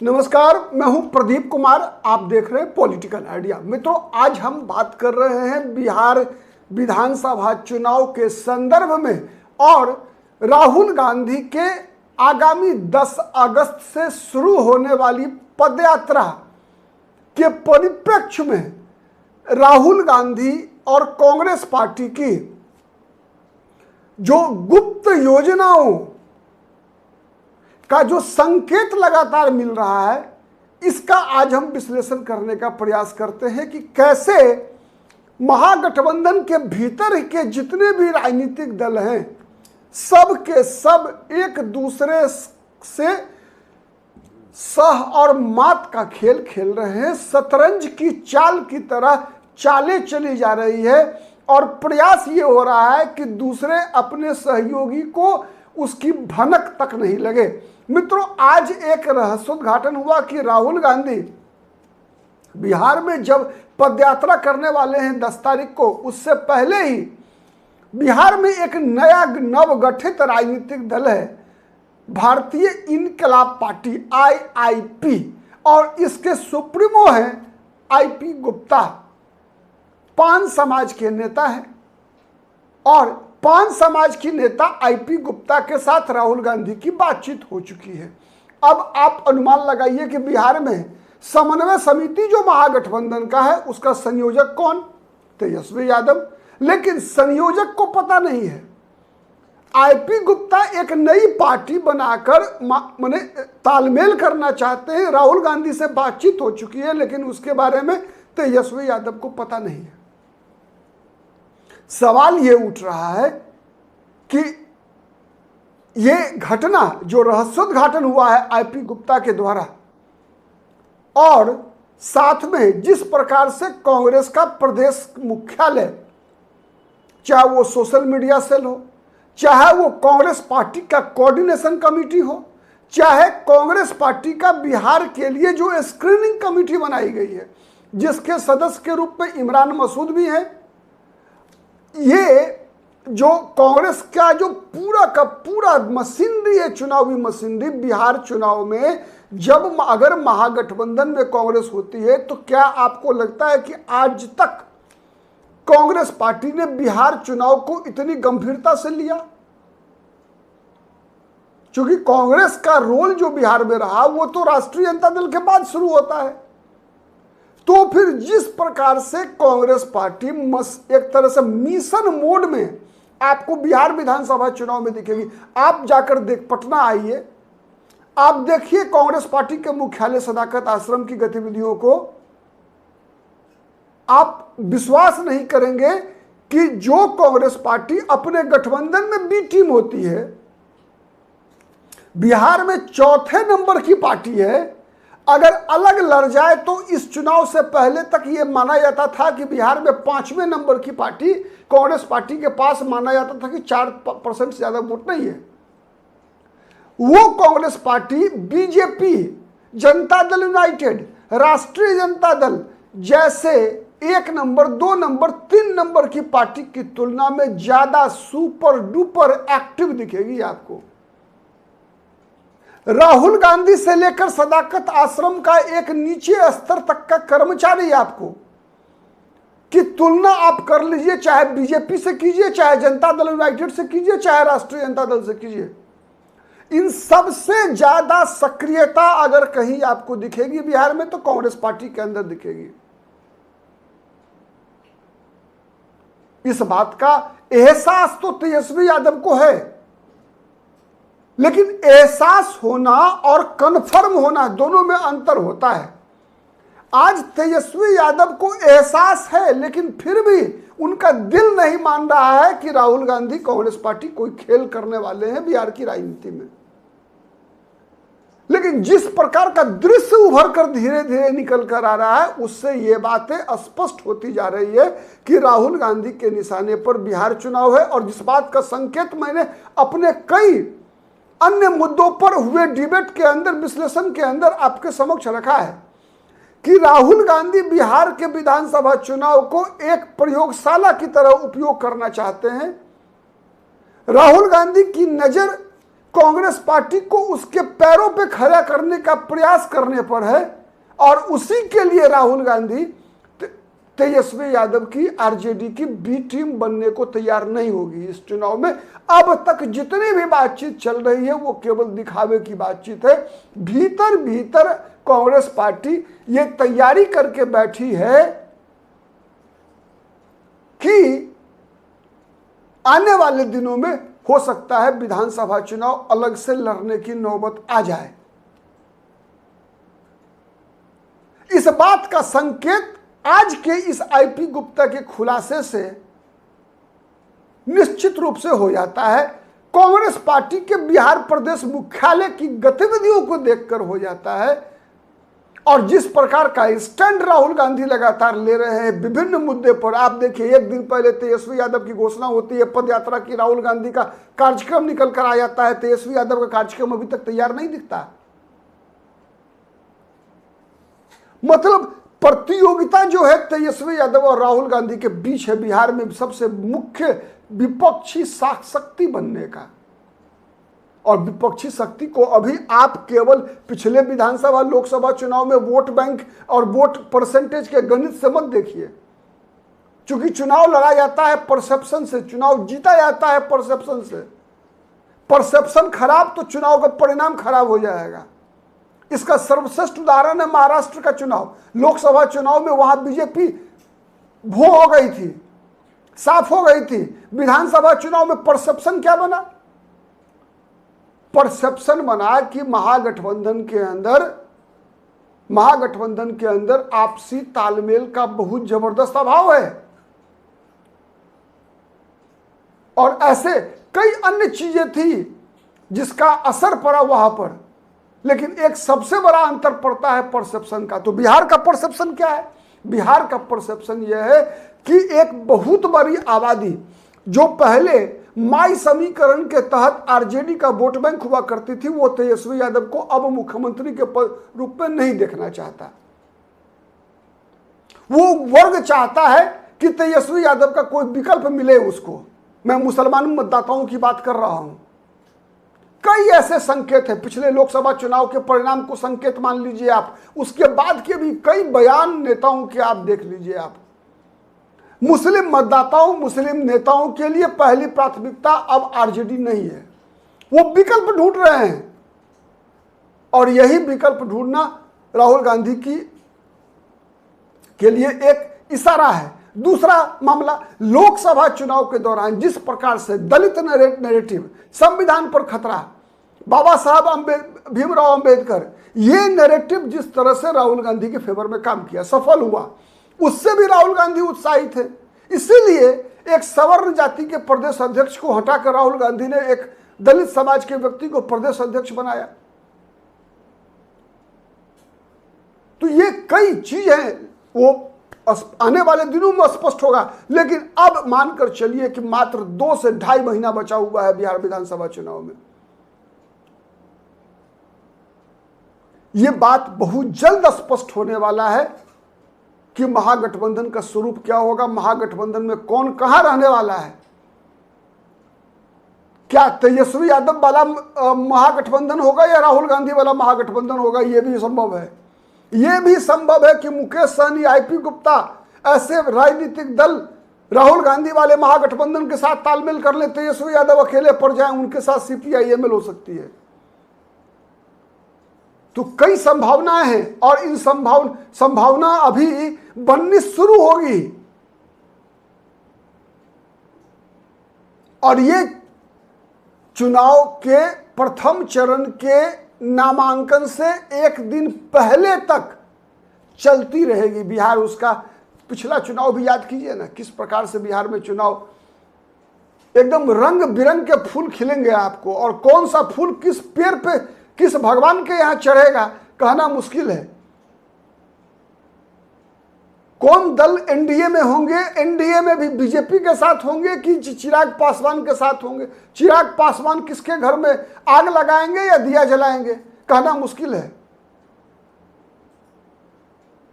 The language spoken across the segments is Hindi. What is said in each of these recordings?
नमस्कार, मैं हूं प्रदीप कुमार। आप देख रहे हैं पॉलिटिकल आइडिया। मित्रों, आज हम बात कर रहे हैं बिहार विधानसभा चुनाव के संदर्भ में और राहुल गांधी के आगामी 10 अगस्त से शुरू होने वाली पदयात्रा के परिप्रेक्ष्य में राहुल गांधी और कांग्रेस पार्टी की जो गुप्त योजनाओं का जो संकेत लगातार मिल रहा है, इसका आज हम विश्लेषण करने का प्रयास करते हैं कि कैसे महागठबंधन के भीतर के जितने भी राजनीतिक दल हैं, सब के सब एक दूसरे से सह और मात का खेल खेल रहे हैं। शतरंज की चाल की तरह चालें चली जा रही है और प्रयास ये हो रहा है कि दूसरे अपने सहयोगी को उसकी भनक तक नहीं लगे। मित्रों, आज एक रहस्योद्घाटन हुआ कि राहुल गांधी बिहार में जब पदयात्रा करने वाले हैं 10 तारीख को, उससे पहले ही बिहार में एक नया नवगठित राजनीतिक दल है, भारतीय इनकलाब पार्टी IIP, और इसके सुप्रीमो हैं IP गुप्ता। पान समाज के नेता हैं और पान समाज की नेता IP गुप्ता के साथ राहुल गांधी की बातचीत हो चुकी है। अब आप अनुमान लगाइए कि बिहार में समन्वय समिति जो महागठबंधन का है, उसका संयोजक कौन? तेजस्वी यादव। लेकिन संयोजक को पता नहीं है। IP गुप्ता एक नई पार्टी बनाकर माने तालमेल करना चाहते हैं। राहुल गांधी से बातचीत हो चुकी है, लेकिन उसके बारे में तेजस्वी यादव को पता नहीं है। सवाल ये उठ रहा है कि ये घटना जो रहस्योद्घाटन हुआ है IP गुप्ता के द्वारा, और साथ में जिस प्रकार से कांग्रेस का प्रदेश मुख्यालय, चाहे वो सोशल मीडिया सेल हो, चाहे वो कांग्रेस पार्टी का कोऑर्डिनेशन कमेटी हो, चाहे कांग्रेस पार्टी का बिहार के लिए जो स्क्रीनिंग कमेटी बनाई गई है, जिसके सदस्य के रूप में इमरान मसूद भी हैं, ये जो कांग्रेस का जो पूरा का पूरा मशीनरी है, चुनावी मशीनरी, बिहार चुनाव में जब अगर महागठबंधन में कांग्रेस होती है, तो क्या आपको लगता है कि आज तक कांग्रेस पार्टी ने बिहार चुनाव को इतनी गंभीरता से लिया? क्योंकि कांग्रेस का रोल जो बिहार में रहा, वो तो राष्ट्रीय जनता दल के बाद शुरू होता है। तो फिर जिस प्रकार से कांग्रेस पार्टी एक तरह से मिशन मोड में आपको बिहार विधानसभा चुनाव में दिखेगी। आप जाकर पटना आइए, आप देखिए कांग्रेस पार्टी के मुख्यालय सदाकत आश्रम की गतिविधियों को। आप विश्वास नहीं करेंगे कि जो कांग्रेस पार्टी अपने गठबंधन में बी टीम होती है, बिहार में चौथे नंबर की पार्टी है, अगर अलग लड़ जाए तो इस चुनाव से पहले तक यह माना जाता था कि बिहार में 5वें नंबर की पार्टी कांग्रेस पार्टी के पास माना जाता था कि 4% से ज्यादा वोट नहीं है। वो Congress party BJP, Janata Dal United, राष्ट्रीय जनता दल जैसे 1 नंबर, 2 नंबर, 3 नंबर की पार्टी की तुलना में ज्यादा सुपर डुपर एक्टिव दिखेगी आपको। राहुल गांधी से लेकर सदाकत आश्रम का एक नीचे स्तर तक का कर्मचारी आपको की तुलना आप कर लीजिए, चाहे बीजेपी से कीजिए, चाहे जनता दल यूनाइटेड से कीजिए, चाहे राष्ट्रीय जनता दल से कीजिए, इन सबसे ज्यादा सक्रियता अगर कहीं आपको दिखेगी बिहार में, तो कांग्रेस पार्टी के अंदर दिखेगी। इस बात का एहसास तो तेजस्वी यादव को है, लेकिन एहसास होना और कन्फर्म होना दोनों में अंतर होता है। आज तेजस्वी यादव को एहसास है, लेकिन फिर भी उनका दिल नहीं मान रहा है कि राहुल गांधी कांग्रेस पार्टी कोई खेल करने वाले हैं बिहार की राजनीति में। लेकिन जिस प्रकार का दृश्य उभर कर धीरे धीरे निकल कर आ रहा है, उससे ये बातें स्पष्ट होती जा रही है कि राहुल गांधी के निशाने पर बिहार चुनाव है। और जिस बात का संकेत मैंने अपने कई अन्य मुद्दों पर हुए डिबेट के अंदर, विश्लेषण के अंदर आपके समक्ष रखा है कि राहुल गांधी बिहार के विधानसभा चुनाव को एक प्रयोगशाला की तरह उपयोग करना चाहते हैं। राहुल गांधी की नजर कांग्रेस पार्टी को उसके पैरों पे खड़ा करने का प्रयास करने पर है और उसी के लिए राहुल गांधी तेजस्वी यादव की आरजेडी की बी टीम बनने को तैयार नहीं होगी इस चुनाव में। अब तक जितनी भी बातचीत चल रही है वो केवल दिखावे की बातचीत है। भीतर भीतर कांग्रेस पार्टी ये तैयारी करके बैठी है कि आने वाले दिनों में हो सकता है विधानसभा चुनाव अलग से लड़ने की नौबत आ जाए। इस बात का संकेत आज के इस आईपी गुप्ता के खुलासे से निश्चित रूप से हो जाता है। कांग्रेस पार्टी के बिहार प्रदेश मुख्यालय की गतिविधियों को देखकर हो जाता है और जिस प्रकार का स्टैंड राहुल गांधी लगातार ले रहे हैं विभिन्न मुद्दे पर। आप देखिए, एक दिन पहले तेजस्वी यादव की घोषणा होती है पदयात्रा की, राहुल गांधी का कार्यक्रम निकल कर आ जाता है, तेजस्वी यादव का कार्यक्रम अभी तक तैयार नहीं दिखता। मतलब प्रतियोगिता जो है तेजस्वी यादव और राहुल गांधी के बीच है बिहार में सबसे मुख्य विपक्षी शक्ति बनने का। और विपक्षी शक्ति को अभी आप केवल पिछले विधानसभा लोकसभा चुनाव में वोट बैंक और वोट परसेंटेज के गणित से मत देखिए, क्योंकि चुनाव लड़ा जाता है परसेप्शन से, चुनाव जीता जाता है परसेप्शन से। परसेप्शन खराब तो चुनाव का परिणाम खराब हो जाएगा। इसका सर्वश्रेष्ठ उदाहरण है महाराष्ट्र का चुनाव। लोकसभा चुनाव में वहां बीजेपी भो हो गई थी, साफ हो गई थी। विधानसभा चुनाव में परसेप्शन क्या बना? परसेप्शन बना कि महागठबंधन के अंदर आपसी तालमेल का बहुत जबरदस्त अभाव है और ऐसे कई अन्य चीजें थी जिसका असर पड़ा वहां पर। लेकिन एक सबसे बड़ा अंतर पड़ता है परसेप्शन का। तो बिहार का परसेप्शन क्या है? बिहार का परसेप्शन यह है कि एक बहुत बड़ी आबादी जो पहले माई समीकरण के तहत आरजेडी का वोट बैंक हुआ करती थी, वो तेजस्वी यादव को अब मुख्यमंत्री के रूप में नहीं देखना चाहता। वो वर्ग चाहता है कि तेजस्वी यादव का कोई विकल्प मिले उसको। मैं मुसलमान मतदाताओं की बात कर रहा हूं। कई ऐसे संकेत हैं, पिछले लोकसभा चुनाव के परिणाम को संकेत मान लीजिए आप, उसके बाद के भी कई बयान नेताओं के आप देख लीजिए आप। मुस्लिम मतदाताओं, मुस्लिम नेताओं के लिए पहली प्राथमिकता अब आरजेडी नहीं है। वो विकल्प ढूंढ रहे हैं और यही विकल्प ढूंढना राहुल गांधी के लिए एक इशारा है। दूसरा मामला, लोकसभा चुनाव के दौरान जिस प्रकार से दलित नैरेटिव, संविधान पर खतरा, बाबा साहब भीमराव अंबेडकर, ये नैरेटिव जिस तरह से राहुल गांधी के फेवर में काम किया, सफल हुआ, उससे भी राहुल गांधी उत्साहित है। इसीलिए एक सवर्ण जाति के प्रदेश अध्यक्ष को हटाकर राहुल गांधी ने एक दलित समाज के व्यक्ति को प्रदेश अध्यक्ष बनाया। तो ये कई चीजें वो आने वाले दिनों में स्पष्ट होगा। लेकिन अब मानकर चलिए कि मात्र 2 से 2.5 महीना बचा हुआ है बिहार विधानसभा चुनाव में। यह बात बहुत जल्द स्पष्ट होने वाला है कि महागठबंधन का स्वरूप क्या होगा, महागठबंधन में कौन कहां रहने वाला है। क्या तेजस्वी यादव वाला महागठबंधन होगा या राहुल गांधी वाला महागठबंधन होगा? यह भी संभव है। यह भी संभव है कि मुकेश सहनी, आईपी गुप्ता ऐसे राजनीतिक दल राहुल गांधी वाले महागठबंधन के साथ तालमेल कर ले, तेजस्वी यादव अकेले पड़ जाए, उनके साथ सीपीआईएमएल हो सकती है। तो कई संभावनाएं हैं और इन संभावना अभी बननी शुरू होगी। और ये चुनाव के प्रथम चरण के नामांकन से एक दिन पहले तक चलती रहेगी बिहार। उसका पिछला चुनाव भी याद कीजिए ना, किस प्रकार से बिहार में चुनाव एकदम रंग बिरंग के फूल खिलेंगे आपको, और कौन सा फूल किस पेड़ पे, किस भगवान के यहां चढ़ेगा कहना मुश्किल है। कौन दल एनडीए में होंगे, एनडीए में भी बीजेपी के साथ होंगे कि चिराग पासवान के साथ होंगे। चिराग पासवान किसके घर में आग लगाएंगे या दिया जलाएंगे कहना मुश्किल है।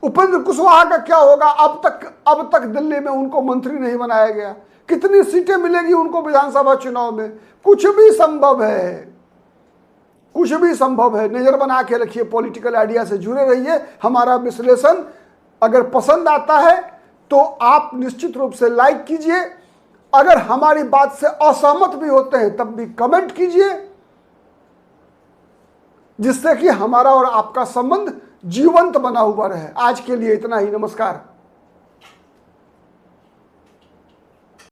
उपेंद्र कुशवाहा का क्या होगा? अब तक दिल्ली में उनको मंत्री नहीं बनाया गया। कितनी सीटें मिलेगी उनको विधानसभा चुनाव में? कुछ भी संभव है। कुछ भी संभव है। नजर बना के रखिए, पॉलिटिकल आइडिया से जुड़े रहिए। हमारा विश्लेषण अगर पसंद आता है तो आप निश्चित रूप से लाइक कीजिए। अगर हमारी बात से असहमत भी होते हैं तब भी कमेंट कीजिए, जिससे कि हमारा और आपका संबंध जीवंत बना हुआ रहे। आज के लिए इतना ही, नमस्कार।